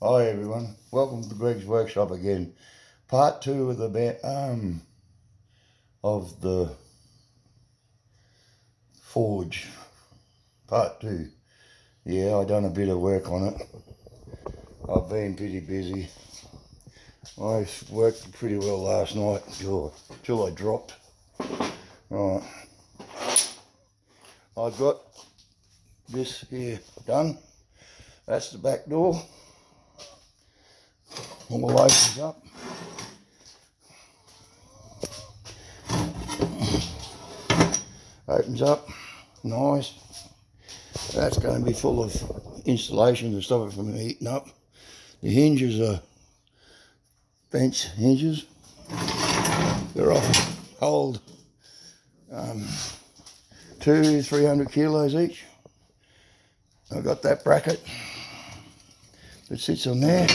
Hi everyone, welcome to Greg's Workshop again. Part 2 of the forge. Part 2. Yeah, I done a bit of work on it. I've been pretty busy. I worked pretty well last night till I dropped. Right. I've got this here done. That's the back door. All opens up. Opens up, nice. That's going to be full of insulation to stop it from heating up. The hinges are bench hinges. They're off hold 200-300 kilos each. I've got that bracket that sits on there.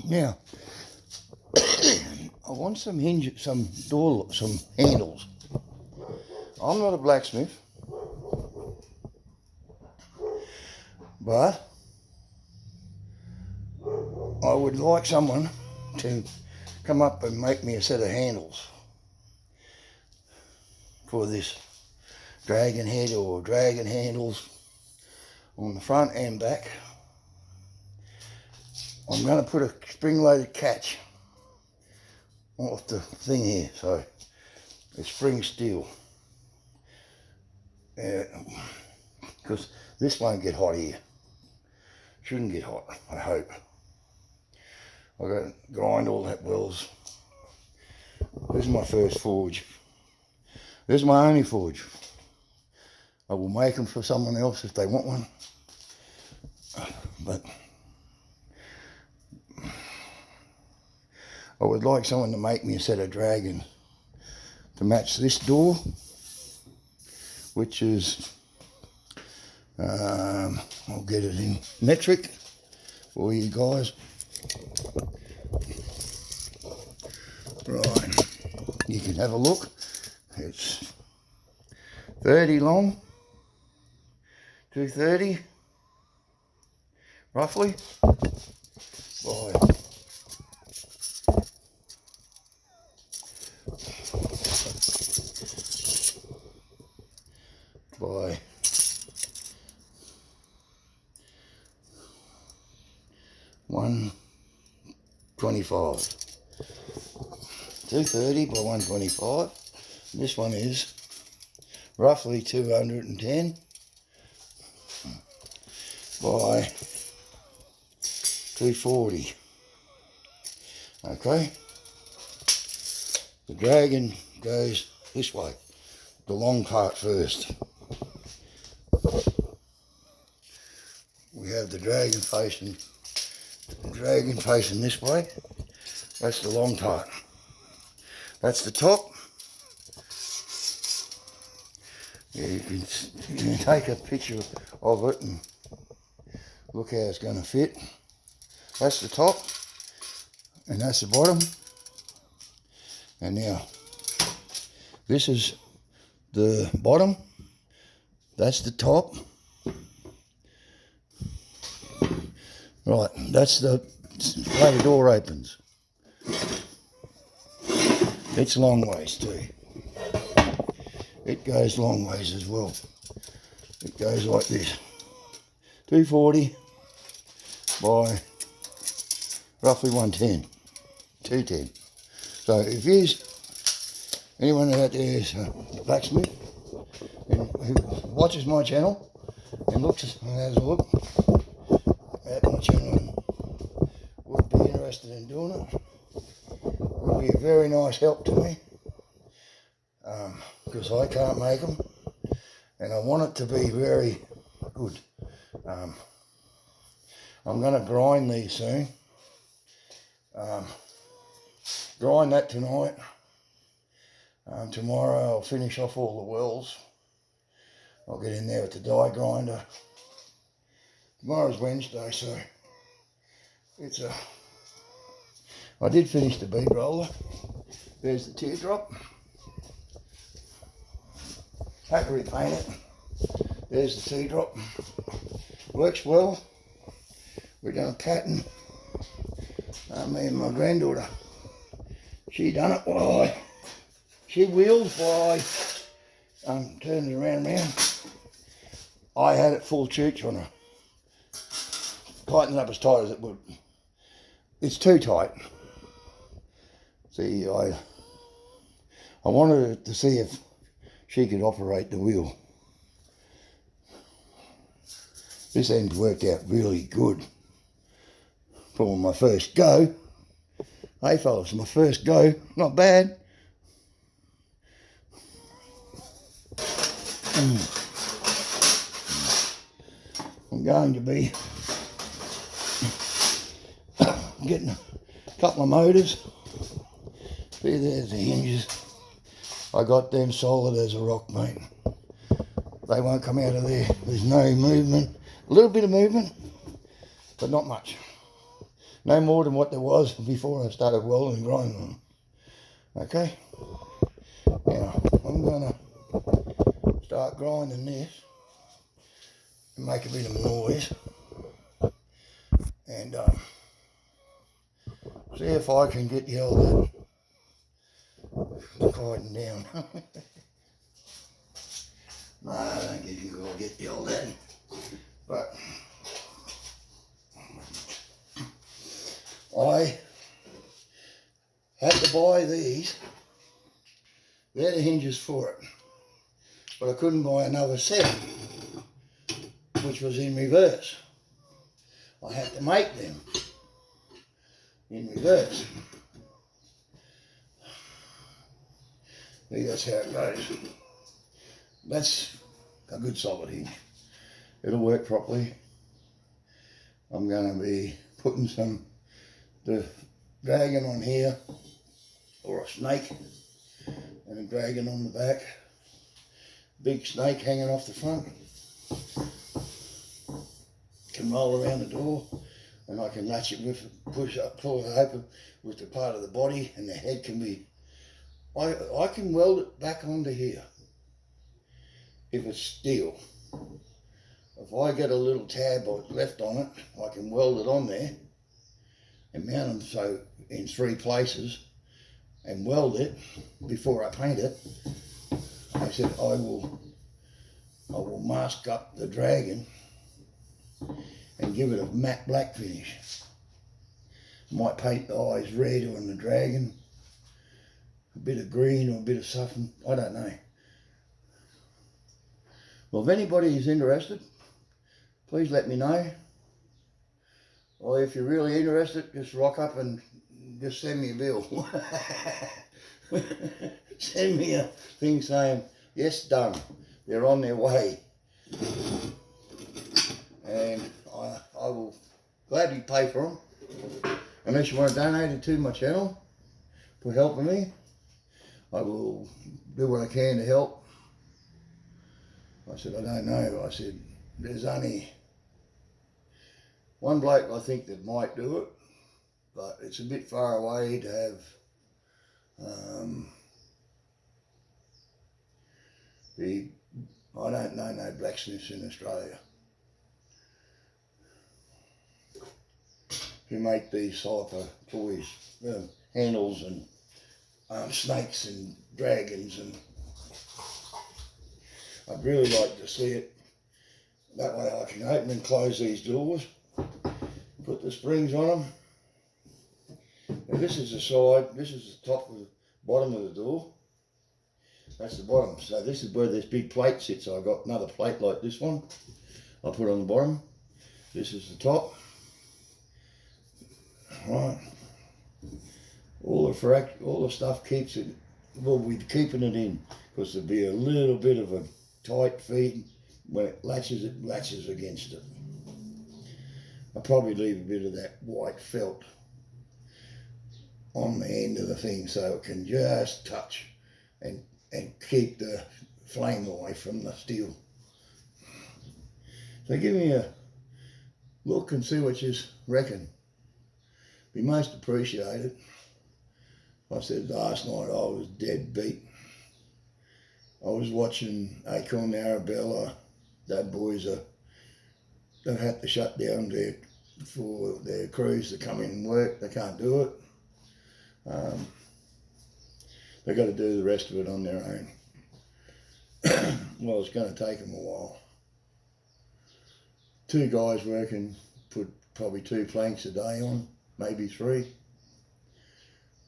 Now, I want some hinges, some handles. I'm not a blacksmith, but I would like someone to come up and make me a set of handles for this dragon head or dragon handles on the front and back. I'm going to put a spring-loaded catch off the thing here, so it's spring steel. Because this won't get hot here. Shouldn't get hot, I hope. I've got to grind all that wells. This is my first forge. This is my only forge. I will make them for someone else if they want one. But I would like someone to make me a set of dragons to match this door, which is, I'll get it in metric for you guys. Right, you can have a look. It's 30 long, 230, roughly, by 125. 230 by 125. This one is roughly 210 by 240. Okay. The dragon goes this way, the long part first. We have the dragon facing this way. That's the long part. That's the top. Yeah, you can take a picture of it and look how it's going to fit. That's the top, and that's the bottom. And now, this is the bottom. That's the top. Right, that's the way the door opens. It's long ways too. It goes long ways as well. It goes like this. 240 by roughly 110. 210. So if anyone out there is a blacksmith and who watches my channel and looks and has a look at my channel and would be interested in doing it, would be a very nice help to me, because I can't make them and I want it to be very good. I'm going to grind these soon. Grind that tonight. Tomorrow I'll finish off all the wells. I'll get in there with the die grinder. Tomorrow's Wednesday, so I did finish the bead roller. There's the teardrop. Had to repaint it. There's the teardrop. Works well. we done a pattern. Me and my granddaughter, she done it while she wheels while I turned it around. I had it full church on her. Tighten it up as tight as it would. It's too tight. See, I wanted to see if she could operate the wheel. This end's worked out really good for my first go. Hey fellas, my first go, not bad. I'm going to be getting a couple of motors. See, there's the hinges. I got them solid as a rock, mate. They won't come out of there. There's no movement. A little bit of movement, but not much. No more than what there was before I started welding and grinding them. Okay? Now, I'm going to start grinding this and make a bit of noise. And see if I can get yelled at. Quieting down. No, I don't think you will get yelled at. But I had to buy these. They're the hinges for it. But I couldn't buy another set, which was in reverse. I had to make them in reverse. See, that's how it goes. That's a good solid hinge. It'll work properly. I'm going to be putting the dragon on here, or a snake, and a dragon on the back. Big snake hanging off the front. Can roll around the door, and I can latch it with, pull it open with the part of the body, and the head can be, I can weld it back onto here if it's steel. If I get a little tab left on it, I can weld it on there and mount them so in 3 places and weld it before I paint it. I said I will mask up the dragon and give it a matte black finish. Might paint the eyes red on the dragon, a bit of green or a bit of something, I don't know. Well, if anybody is interested, please let me know. Or if you're really interested, just rock up and just send me a bill. Send me a thing saying, yes, done. They're on their way. And I will gladly pay for them. Unless you want to donate it to my channel for helping me, I will do what I can to help. I said, I don't know. I said, there's only one bloke I think that might do it, but it's a bit far away to have I don't know no blacksmiths in Australia who make these type of toys, handles and snakes and dragons, and I'd really like to see it. That way I can open and close these doors, put the springs on them. Now this is the side, this is the top of the bottom of the door. That's the bottom. So this is where this big plate sits. So I got another plate like this one. I'll put on the bottom. This is the top. Right. All the stuff keeps it, well, we're keeping it in because there'll be a little bit of a tight feed. When it latches against it. I'll probably leave a bit of that white felt on the end of the thing so it can just touch and keep the flame away from the steel. So give me a look and see what you reckon. Be most appreciated. I said last night I was dead beat. I was watching Acorn Arabella. Those boys they've had to shut down their for their crews to come in and work. They can't do it. They've got to do the rest of it on their own. Well, it's going to take them a while. 2 guys working, put probably 2 planks a day on, maybe 3.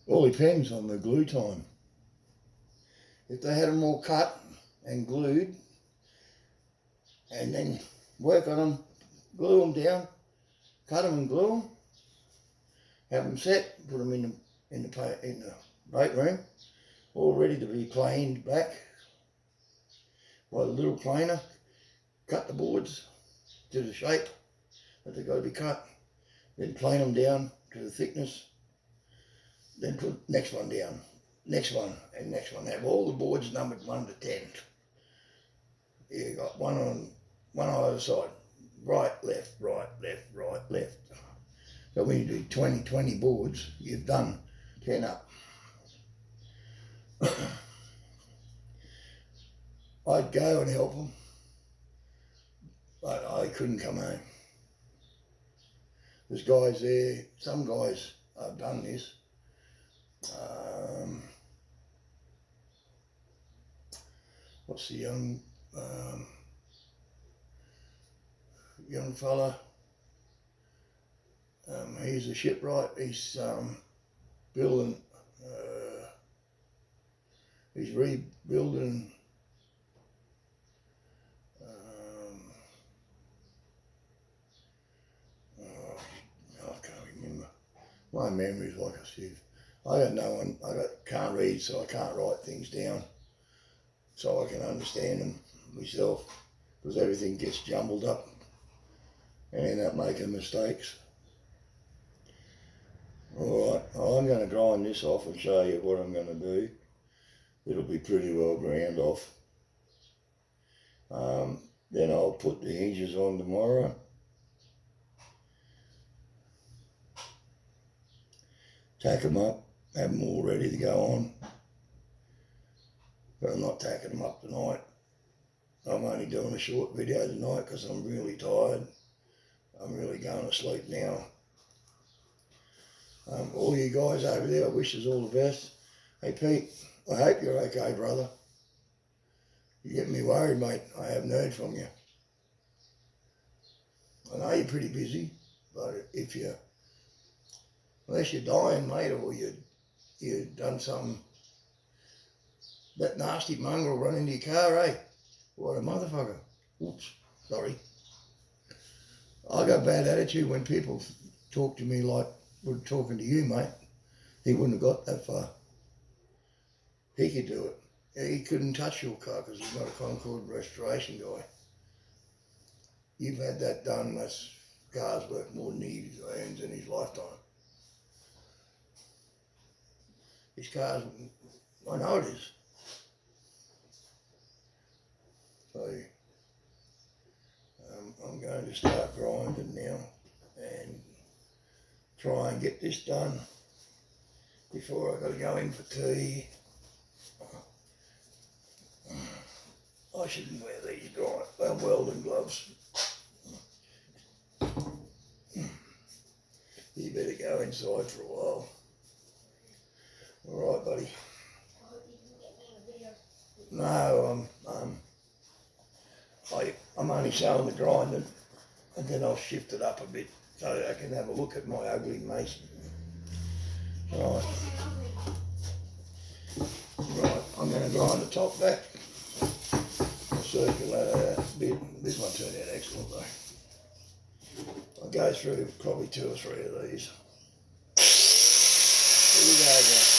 All depends on the glue time. If they had them all cut and glued, and then work on them, glue them down, cut them and glue them, have them set, put them in the boat room, all ready to be planed back by the little planer, cut the boards to the shape that they've got to be cut, then plane them down to the thickness, then put next one down, next one and next one. Have all the boards numbered 1 to 10. You got one on either side, right, left, right, left, right, left. So when you do 20 boards, you've done 10 up. I'd go and help them, but I couldn't come home. There's guys there, some guys have done this. What's the young fella? He's a shipwright. He's building. He's rebuilding. I can't remember. My memory's like a sieve. I got no one. Can't read, so I can't write things down, so I can understand them myself. Because everything gets jumbled up and end up making mistakes. Alright, I'm going to grind this off and show you what I'm going to do. It'll be pretty well ground off. Then I'll put the hinges on tomorrow. Tack them up, have them all ready to go on. But I'm not tacking them up tonight. I'm only doing a short video tonight because I'm really tired. I'm really going to sleep now. All you guys over there, I wish you all the best. Hey Pete, I hope you're okay, brother. You're getting me worried, mate. I haven't heard from you. I know you're pretty busy, but unless you're dying, mate, or you've done something, that nasty mongrel run into your car, eh? What a motherfucker. Oops, sorry. I got a bad attitude when people talk to me like we're talking to you, mate. He wouldn't have got that far. He could do it. He couldn't touch your car because he's not a Concord restoration guy. You've had that done. That's car's worth more than he earns in his lifetime. His car's, I know it is. So I'm going to start grinding now and try and get this done before I've got to go in for tea. I shouldn't wear these welding gloves. You better go inside for a while. All right, buddy. No, I'm only showing the grinding, and then I'll shift it up a bit so I can have a look at my ugly mason. Right. Right, I'm going to grind the top back. Circulate that a bit. This one turned out excellent though. I'll go through probably 2 or 3 of these. Here we go again.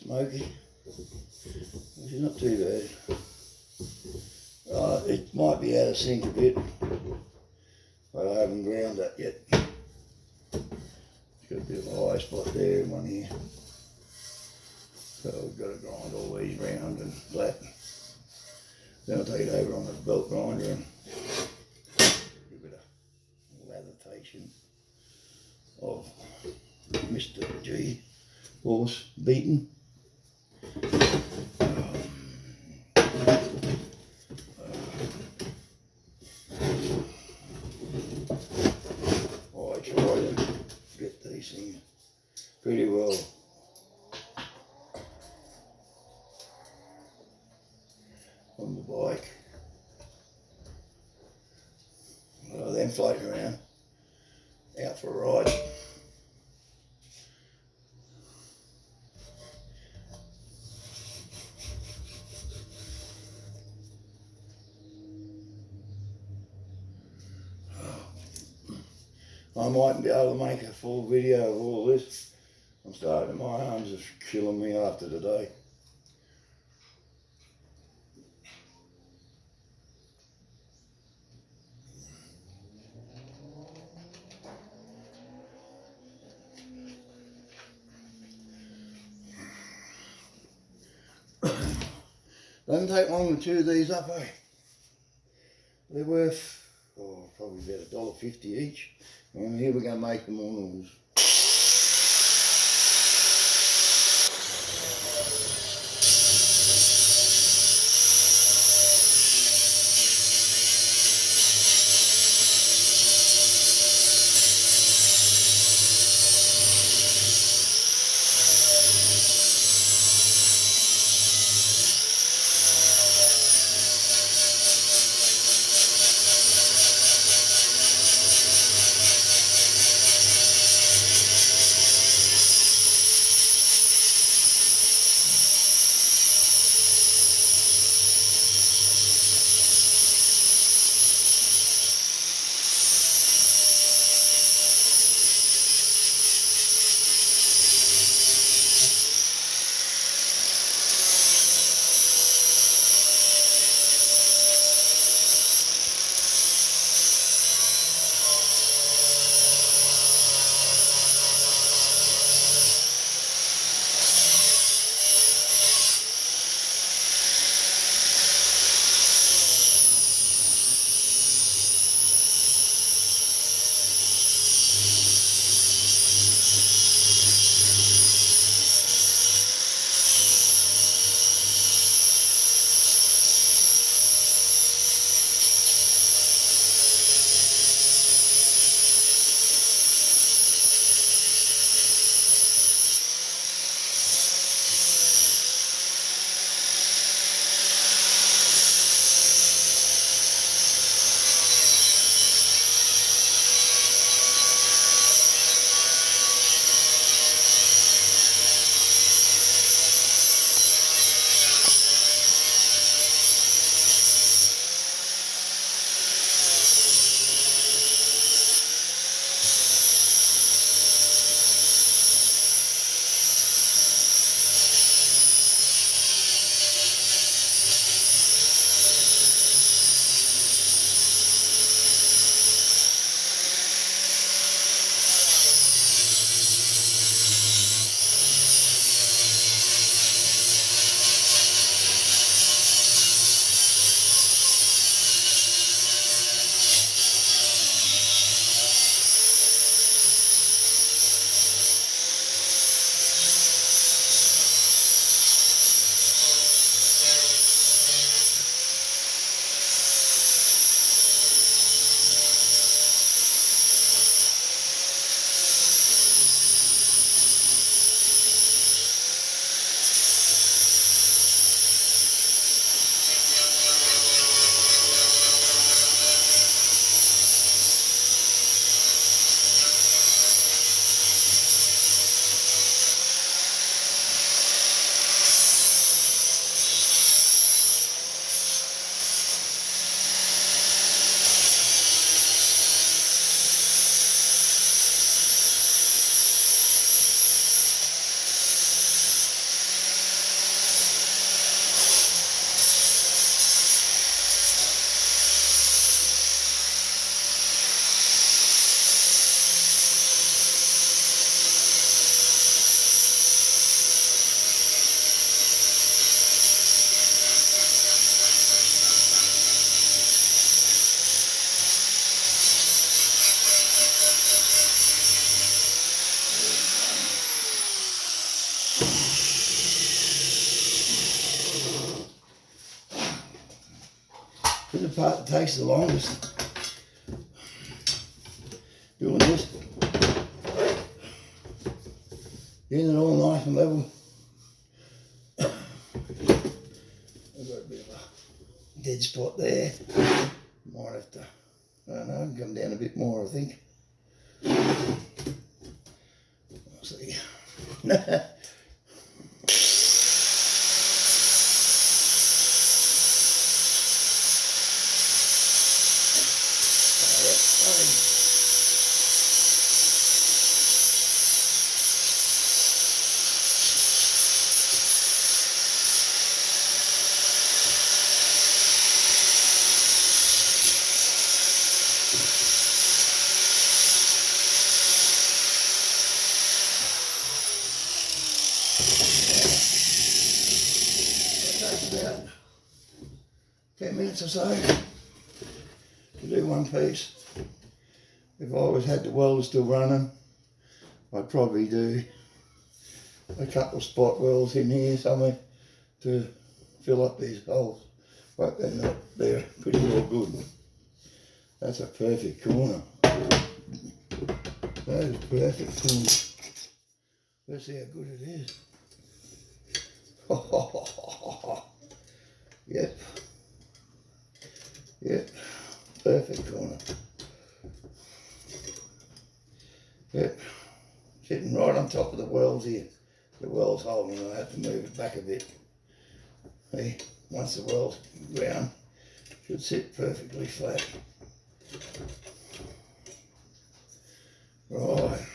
smoky, which is not too bad. It might be out of sync a bit, but I haven't ground that yet. It's got a bit of a high spot there and one here. So we've got to grind all these round and flat. Then I'll take it over on the belt grinder and give a bit of latheration of Mr. G horse beaten. I try to get these things pretty well on the bike. Then floating around, out for a ride. I mightn't be able to make a full video of all this. I'm starting, my arms are killing me after today. Doesn't take long to chew these up, eh? They're worth, probably about $1.50 each. And here we're going to make them on oils. This is the part that takes the longest. Doing this. Getting it all nice and level. I've got a bit of a dead spot there. Might have to, I don't know, come down a bit more, I think. We'll see. About 10 minutes or so to do one piece. If I always had the welder still running, I'd probably do a couple of spot welds in here somewhere to fill up these holes, but they're not, they're pretty well good. That's a perfect corner. That is perfect corner. Let's see how good it is. Yep. Yep. Perfect corner. Yep. Sitting right on top of the welds here. The well's holding, I have to move it back a bit. See, once the well's round, it should sit perfectly flat. Right.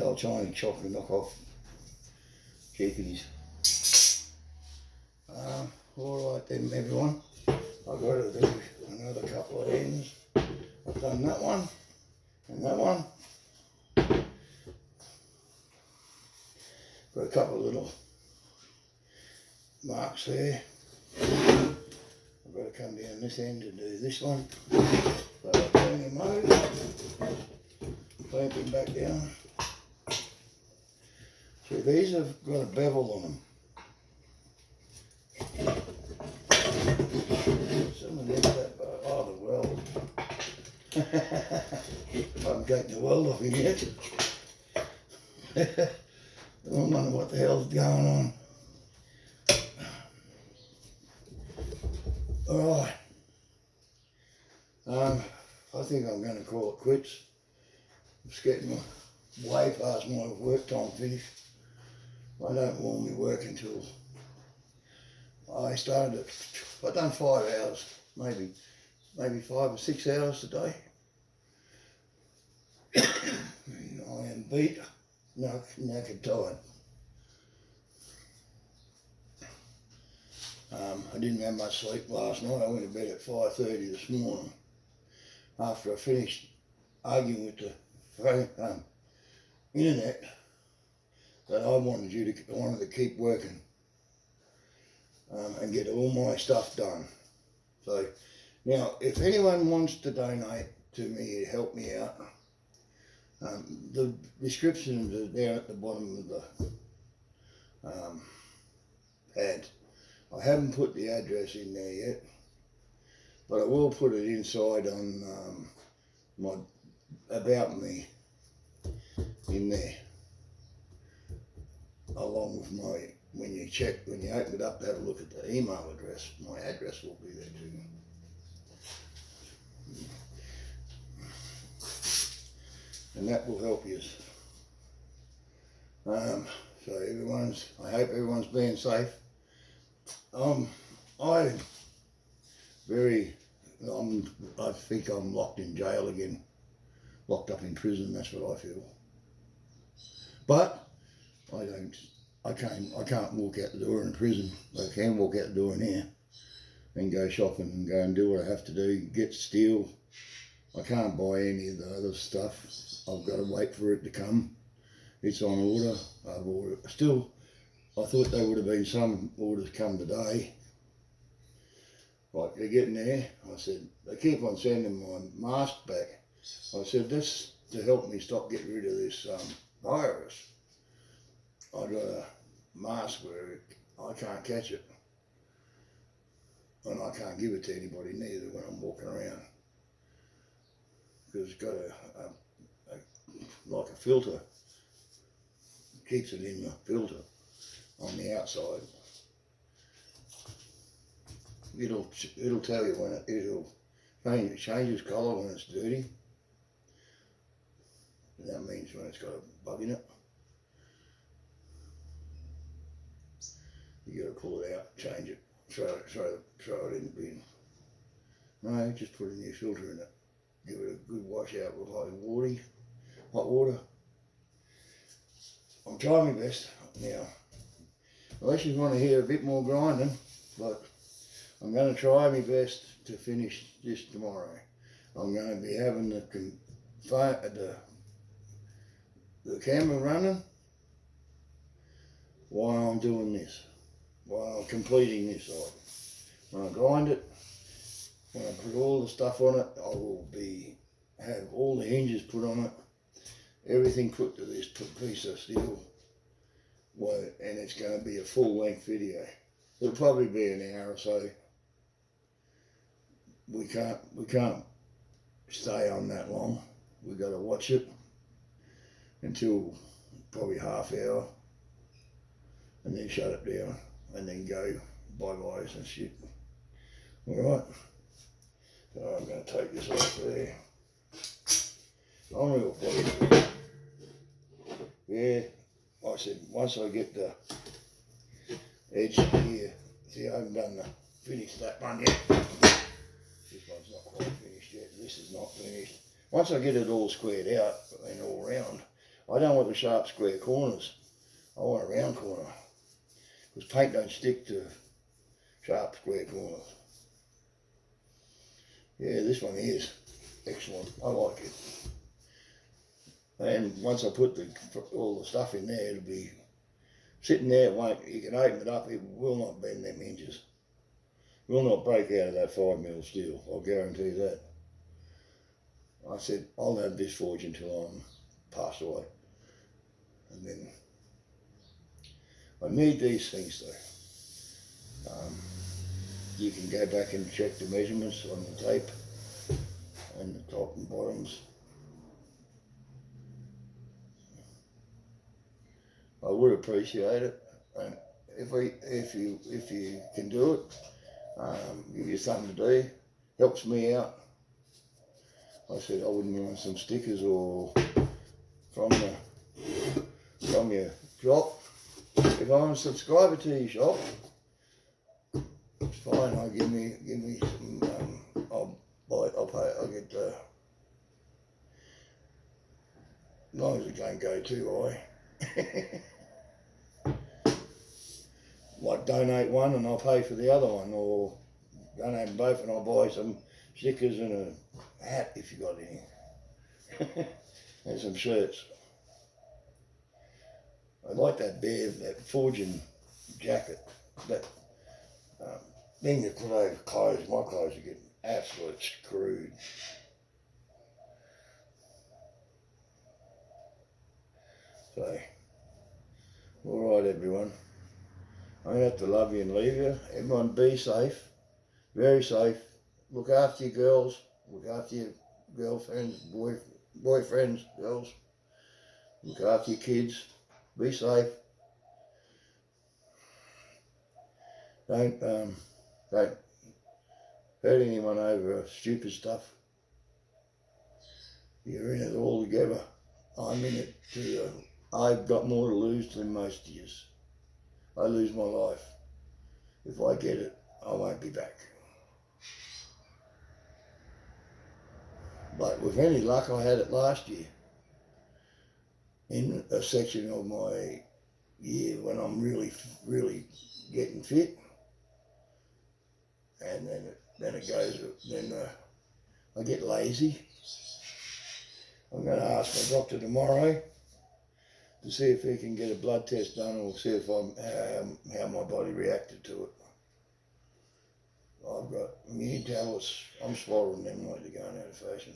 I'll try and chop and knock off cheapies. Alright then everyone, I've got to do another couple of ends. I've done that one and that one. Got a couple of little marks there. I've got to come down this end and do this one. So I'll turn him over, clamp him back down. See, these have got a bevel on them. Someone hit that, oh, the weld. I haven't taken the weld off him yet. I wonder what the hell's going on. Alright. I think I'm going to call it quits. It's getting way past my work time finish. I don't normally work until I started at, I've done 5 hours, maybe 5 or 6 hours a day. I am beat, knackered, tired. I didn't have much sleep last night. I went to bed at 5:30 this morning after I finished arguing with the internet that I wanted to keep working and get all my stuff done. So now, if anyone wants to donate to me to help me out, the descriptions are down at the bottom of the pad. I haven't put the address in there yet, but I will put it inside on my About Me in there, along with my, when you open it up to have a look at the email address, my address will be there too. And that will help you. So I hope everyone's being safe. I think I'm locked in jail again, locked up in prison. That's what I feel. But I can't walk out the door in prison. I can walk out the door in here and go shopping and go and do what I have to do, get steel. I can't buy any of the other stuff. I've got to wait for it to come. It's on order. I've ordered. Still, I thought there would have been some orders come today. Like, they're getting there. I said, they keep on sending my mask back. I said, this to help me stop getting rid of this virus. I got to mask where I can't catch it. And I can't give it to anybody neither when I'm walking around. Because it's got like a filter. It keeps it in the filter on the outside. It'll tell you when it changes colour when it's dirty. And that means when it's got a bug in it. You got to pull it out, change it, throw it in the bin. No, just put a new filter in it. Give it a good wash out with hot water. I'm trying my best now. Unless you want to hear a bit more grinding, but I'm going to try my best to finish this tomorrow. I'm going to be having the camera running while I'm doing this, while I'm completing this item. When I grind it, when I put all the stuff on it, I will have all the hinges put on it, everything put to this piece of steel, and it's going to be a full-length video. It'll probably be an hour or so. We can't stay on that long. We've got to watch it until probably half hour, and then shut it down, and then go bye-byes and shit. Alright, so I'm going to take this off there. I'm real pleased. Yeah, like I said, once I get the edge here, see I haven't finished that one yet. This one's not quite finished yet, this is not finished. Once I get it all squared out and all round, I don't want the sharp square corners. I want a round corner. Because paint don't stick to sharp square corners. Yeah, this one is excellent. I like it. And once I put all the stuff in there, it'll be sitting there. You can open it up. It will not bend them hinges. It will not break out of that 5mm steel. I'll guarantee that. I said I'll have this forge until I'm passed away, and then I need these things though. You can go back and check the measurements on the tape and the top and bottoms. I would appreciate it, and if you can do it, give you something to do, helps me out. I said I wouldn't mind some stickers or from your shop. If I'm a subscriber to your shop, it's fine. Give me some. I'll pay. I'll get as long as it don't go too high. Like donate one and I'll pay for the other one, or donate them both and I'll buy some stickers and a hat if you got any, and some shirts. I like that forging jacket, that thing that put over clothes. My clothes are getting absolute screwed. So, alright everyone, I'm going to have to love you and leave you. Everyone be safe, very safe. Look after your girls, look after your girlfriends, boyfriends, girls. Look after your kids, be safe. Don't hurt anyone over stupid stuff. You're in it all together. I'm in it too. I've got more to lose than most of you. I lose my life. If I get it, I won't be back. But with any luck, I had it last year. In a section of my year when I'm really getting fit. And then it goes, I get lazy. I'm going to ask my doctor tomorrow to see if he can get a blood test done, or see if how my body reacted to it. I've got immune tablets. I'm swallowing them like they're going out of fashion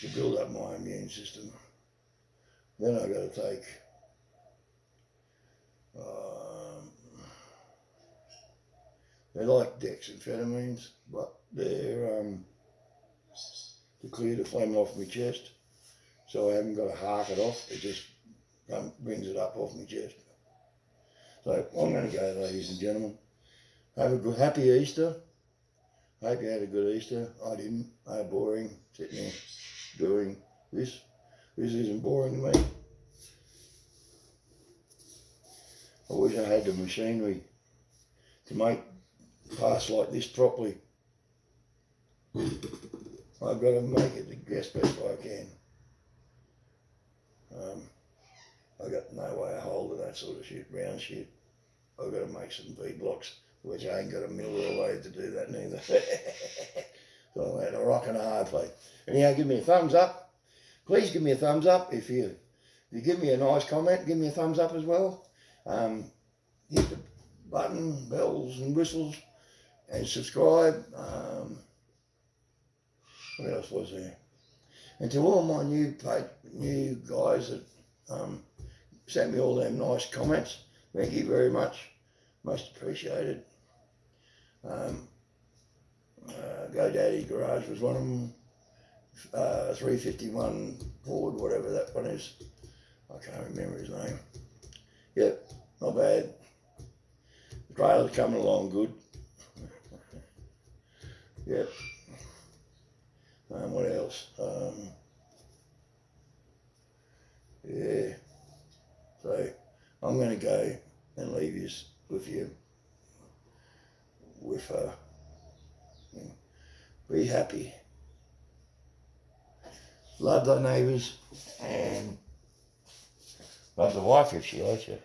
to build up my immune system. Then I've got to take They like dexamphetamines, but they're to clear the phlegm off my chest. So I haven't got to hark it off. It just brings it up off my chest. So I'm going to go, ladies and gentlemen. Have a good, happy Easter. Hope you had a good Easter. I didn't. I had boring sitting there doing this. This isn't boring to me. I wish I had the machinery to make parts like this properly. I've got to make it the best I can. I got no way of holding that sort of shit, round shit. I've got to make some V-blocks, which I ain't got a mill or a lathe to do that neither. So I had a rock and a hard place. Anyhow, give me a thumbs up. Please give me a thumbs up. If you give me a nice comment, give me a thumbs up as well. Hit the button, bells and whistles, and subscribe. What else was there? And to all my new guys that sent me all them nice comments, thank you very much. Most appreciated. GoDaddy Garage was one of them. 351 Ford, whatever that one is. I can't remember his name. Yep, not bad. The trailer's coming along good. Yep. What else? Yeah. So I'm going to go and leave you with be happy. Love thy neighbours and love the wife if she likes you.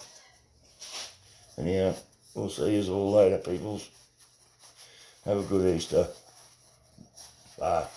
And yeah, we'll see you all later, peoples. Have a good Easter. Bye.